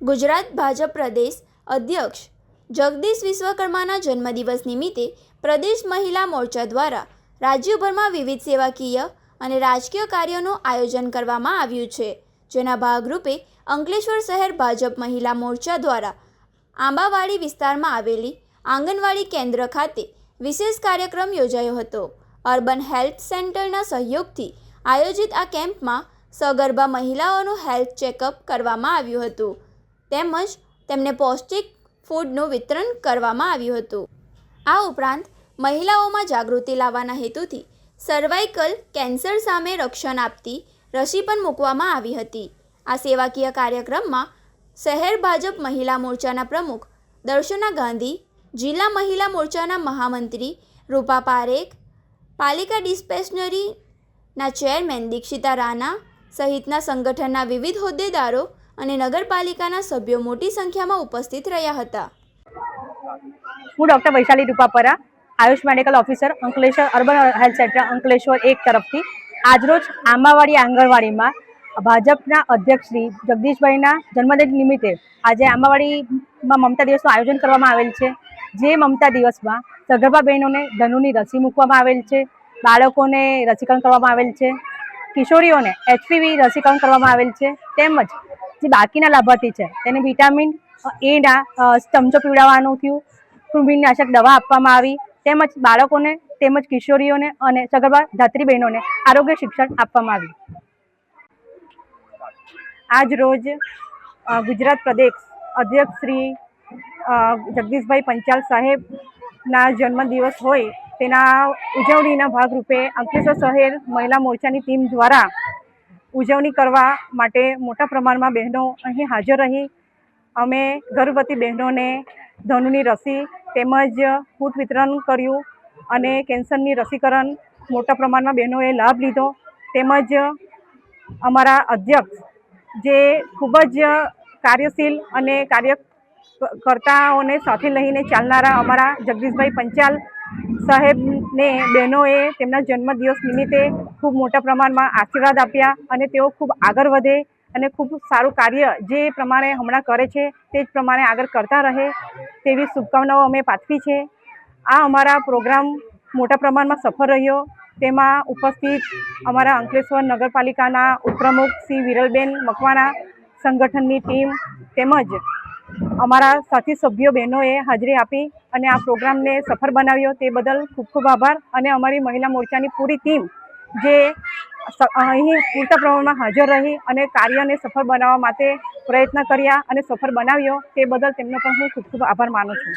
ગુજરાત ભાજપ પ્રદેશ અધ્યક્ષ જગદીશ વિશ્વકર્માના જન્મદિવસ નિમિત્તે પ્રદેશ મહિલા મોરચા દ્વારા રાજ્યભરમાં વિવિધ સેવાકીય અને રાજકીય કાર્યોનું આયોજન કરવામાં આવ્યું છે, જેના ભાગરૂપે અંકલેશ્વર શહેર ભાજપ મહિલા મોરચા દ્વારા આંબાવાડી વિસ્તારમાં આવેલી આંગણવાડી કેન્દ્ર ખાતે વિશેષ કાર્યક્રમ યોજાયો હતો. અર્બન હેલ્થ સેન્ટરના સહયોગથી આયોજિત આ કેમ્પમાં સગર્ભા મહિલાઓનું હેલ્થ ચેકઅપ કરવામાં આવ્યું હતું, તેમજ તેમને પૌષ્ટિક ફૂડનું વિતરણ કરવામાં આવ્યું હતું. આ ઉપરાંત મહિલાઓમાં જાગૃતિ લાવવાના હેતુથી સર્વાઇકલ કેન્સર સામે રક્ષણ આપતી રસી પણ મૂકવામાં આવી હતી. આ સેવાકીય કાર્યક્રમમાં શહેર ભાજપ મહિલા મોરચાના પ્રમુખ દર્શના ગાંધી, જિલ્લા મહિલા મોરચાના મહામંત્રી રૂપા પારેખ, પાલિકા ડિસ્પેન્સરીના ચેરમેન દીક્ષિતા રાણા સહિતના સંગઠનના વિવિધ હોદ્દેદારો અને નગરપાલિકાના સભ્યો મોટી સંખ્યામાં ઉપસ્થિત રહ્યા હતા. હું doctor Vaishali Rupapara, Ayush medical officer, Ankleshwar urban health centre Ankleshwar 1 તરફથી આજરોજ આંબાવાડી આંગણવાડીમાં ભાજપના અધ્યક્ષ શ્રી જગદીશભાઈના જન્મદિન નિમિત્તે આજે આંબાવાડીમાં મમતા દિવસનું આયોજન કરવામાં આવેલ છે. જે મમતા દિવસમાં સગર્ભા બહેનોને ધનુની રસી મૂકવામાં આવેલ છે, બાળકોને રસીકરણ કરવામાં આવેલ છે, કિશોરીઓને HPV રસીકરણ કરવામાં આવેલ છે, તેમજ જે બાકીના લાભાર્થી છે તેને વિટામિન એના ચમચો પીવડાવવાનું થયું, કૃમિનાશક દવા આપવામાં આવી, તેમજ બાળકોને તેમજ કિશોરીઓને અને સગર્ભા ધાત્રી બહેનોને આરોગ્ય શિક્ષણ આપવામાં આવ્યું. આજ રોજ ગુજરાત પ્રદેશ અધ્યક્ષ શ્રી જગદીશભાઈ પંચાલ સાહેબના જન્મદિવસ હોય તેના ઉજવણીના ભાગરૂપે અંકલેશ્વર શહેર મહિલા મોરચાની ટીમ દ્વારા ઉજવણી કરવા માટે મોટા પ્રમાણમાં બહેનો અહીં હાજર રહી અમે ગર્ભવતી બહેનોને ધનુની રસી તેમજ ફૂડ વિતરણ કર્યું અને કેન્સરની રસીકરણ મોટા પ્રમાણમાં બહેનોએ લાભ લીધો. તેમજ અમારા અધ્યક્ષ જે ખૂબ જ કાર્યશીલ અને કાર્યકર્તાઓને સાથે લઈને ચાલનારા અમારા જગદીશભાઈ પંચાલ સાહેબને બહેનોએ તેમના જન્મદિવસ નિમિત્તે ખૂબ મોટા પ્રમાણમાં આશીર્વાદ આપ્યા અને તેઓ ખૂબ આગળ વધે અને ખૂબ સારું કાર્ય જે પ્રમાણે હમણાં કરે છે તે જ પ્રમાણે આગળ કરતા રહે તેવી શુભકામનાઓ અમે પાઠવી છે. આ અમારા પ્રોગ્રામ મોટા પ્રમાણમાં સફળ રહ્યો. તેમાં ઉપસ્થિત અમારા અંકલેશ્વર નગરપાલિકાના ઉપપ્રમુખ શ્રી વિરલબેન મકવાણા, સંગઠનની ટીમ તેમજ અમારા સાથી સભ્યો બહેનોએ હાજરી આપી અને આ પ્રોગ્રામને સફળ બનાવ્યો તે બદલ ખૂબ ખૂબ આભાર. અને અમારી મહિલા મોરચાની પૂરી ટીમ જે અહીં પૂરતા પ્રમાણમાં હાજર રહી અને કાર્યને સફળ બનાવવા માટે પ્રયત્ન કર્યા અને સફળ બનાવ્યો તે બદલ તેમનો પણ હું ખૂબ ખૂબ આભાર માનું છું.